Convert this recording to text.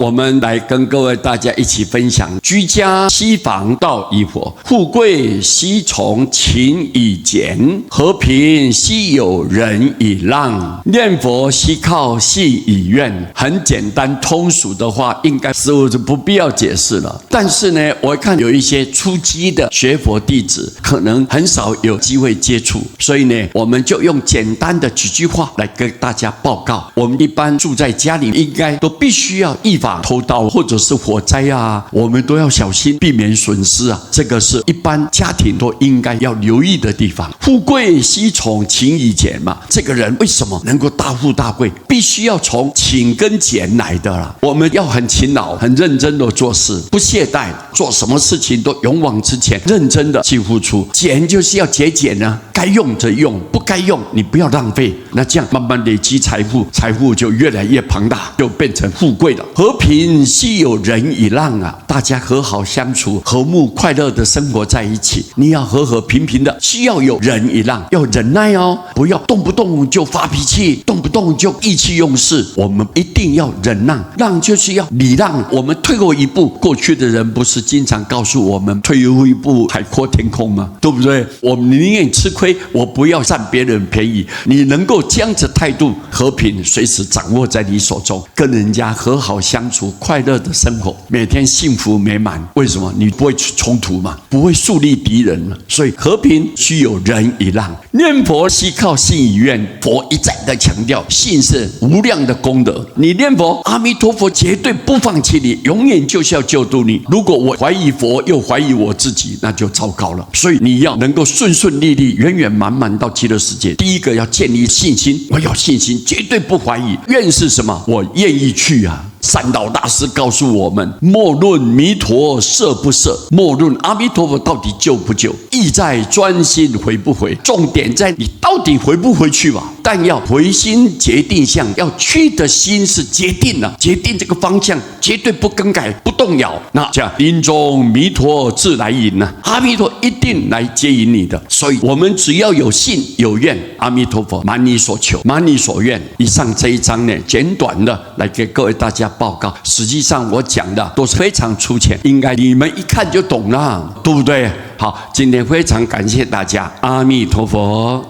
我们来跟各位大家一起分享：居家西防道以佛，富贵西从勤以俭，和平西有人以让，念佛西靠信以愿。很简单通俗的话，应该是我就不必要解释了。但是呢，我看有一些初机的学佛弟子，可能很少有机会接触，所以呢，我们就用简单的几句话来跟大家报告。我们一般住在家里，应该都必须要预防偷盗或者是火灾啊，我们都要小心，避免损失啊。这个是一般家庭都应该要留意的地方。富贵西从勤以俭嘛，这个人为什么能够大富大贵，必须要从勤跟俭来的啦。我们要很勤劳、很认真的做事，不懈怠，做什么事情都勇往直前，认真的去付出。俭就是要节俭呢，该用则用，不该用你不要浪费。那这样慢慢累积财富，财富就越来越庞大，就变成富贵了。和平西有人以让啊，大家和好相处，和睦快乐的生活在一起。你要和和平平的，需要有人以让，要忍耐哦，不要动不动就发脾气，动不动就意气用事。我们一定要忍让，让就是要礼让。我们退后一步，过去的人不是经常告诉我们，退后一步海阔天空吗？对不对？我们宁愿吃亏，我不要占别人便宜。你能够这样子态度，和平随时掌握在你手中，跟人家和好相处，快乐的生活，每天幸福美满。为什么？你不会冲突嘛，不会树立敌人嘛。所以和平需有人以让，念佛西靠信以愿。佛一再的强调，信是无量的功德。你念佛，阿弥陀佛绝对不放弃你，永远就是要救度你。如果我怀疑佛，又怀疑我自己，那就糟糕了。所以你要能够顺顺利利、圆圆满满到极乐世界。第一个要建立信心，我有信心，绝对不怀疑。愿是什么？我愿意去啊。三岛大师告诉我们：莫论弥陀摄不摄，莫论阿弥陀佛到底救不救，意在专心回不回。重点在你到底回不回去吧。但要回心决定向，要去的心是决定了，决定这个方向，绝对不更改、不动摇。那这样临终弥陀自来迎呢，阿弥陀一定来接引你的。所以我们只要有信有愿，阿弥陀佛满你所求，满你所愿。以上这一章呢，简短的来给各位大家报告。实际上我讲的都是非常粗浅，应该你们一看就懂了，对不对？好，今天非常感谢大家，阿弥陀佛。